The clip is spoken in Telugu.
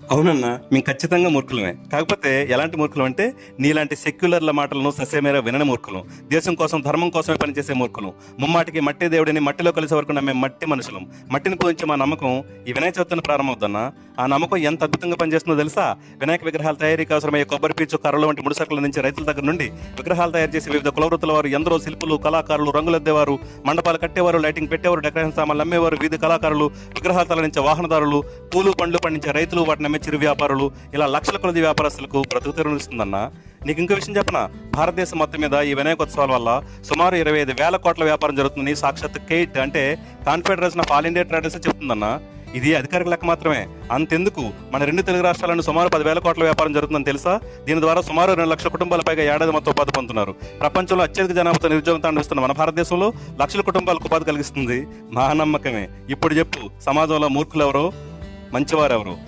అవునన్నా, మేము ఖచ్చితంగా మూర్ఖులమే. కాకపోతే ఎలాంటి మూర్ఖులం అంటే, నీలాంటి సెక్యులర్ల మాటలను ససేమేరా వినని మూర్ఖులం. దేశం కోసం, ధర్మం కోసమే పనిచేసే మూర్ఖులం. ముమ్మాటికి మట్టే దేవుడిని, మట్టిలో కలిసే వరకు నమ్మే మట్టి మనుషులం. మట్టిని పూజించే మా నమ్మకం ఈ వినాయక చవితిని ప్రారంభమవుద్దన్నా. ఆ నమ్మకం ఎంత అద్భుతంగా పనిచేస్తుందో తెలుసా? వినాయక విగ్రహాల తయారీకి అవసరమయ్యే కొబ్బరి పీచు, కర్రలు వంటి ముడిసరుకుల నుంచి రైతుల దగ్గర నుండి విగ్రహాలు తయారు చేసి వివిధ కులవృత్తుల వారు, ఎందరో శిల్పులు, కళాకారులు, రంగులద్దేవారు, మండపాలు కట్టేవారు, లైటింగ్ పెట్టేవారు, డెకరేషన్ సామాన్లు అమ్మేవారు, వీధి కళాకారులు, విగ్రహాలు తరలించే వాహనదారులు, పూలు పండ్లు పండించే రైతులు, వాటిని అమ్మే చిరు వ్యాపారులు, ఇలా లక్షల కొలది వ్యాపారస్తులకు బ్రతుకు తెరునిస్తుందన్నా. నీకు ఇంకో విషయం చెప్పనా? భారతదేశం మొత్తం మీద ఈ వినాయకోత్సవాల వల్ల సుమారు 25,000 కోట్ల వ్యాపారం జరుగుతుంది. సాక్షాత్ కేట్ అంటే confederation of all India traders చెప్తుందన్నా. ఇది అధికారిక లెక్క మాత్రమే. అంతెందుకు, మన 2 తెలుగు రాష్ట్రాలను సుమారు 10,000 కోట్ల వ్యాపారం జరుగుతుందని తెలుసా? దీని ద్వారా సుమారు 2 లక్షల కుటుంబాల పైగా ఏడాది మొత్తం ఉపాధి పొందుతున్నారు. ప్రపంచంలో అత్యధిక జనాభాతో నిరుద్యోగం తాండవిస్తున్న మన భారతదేశంలో లక్షల కుటుంబాలకు ఉపాధి కలిగిస్తుంది మా నమ్మకమే. ఇప్పుడు చెప్పు, సమాజంలో మూర్ఖులు ఎవరో, మంచివారెవరో?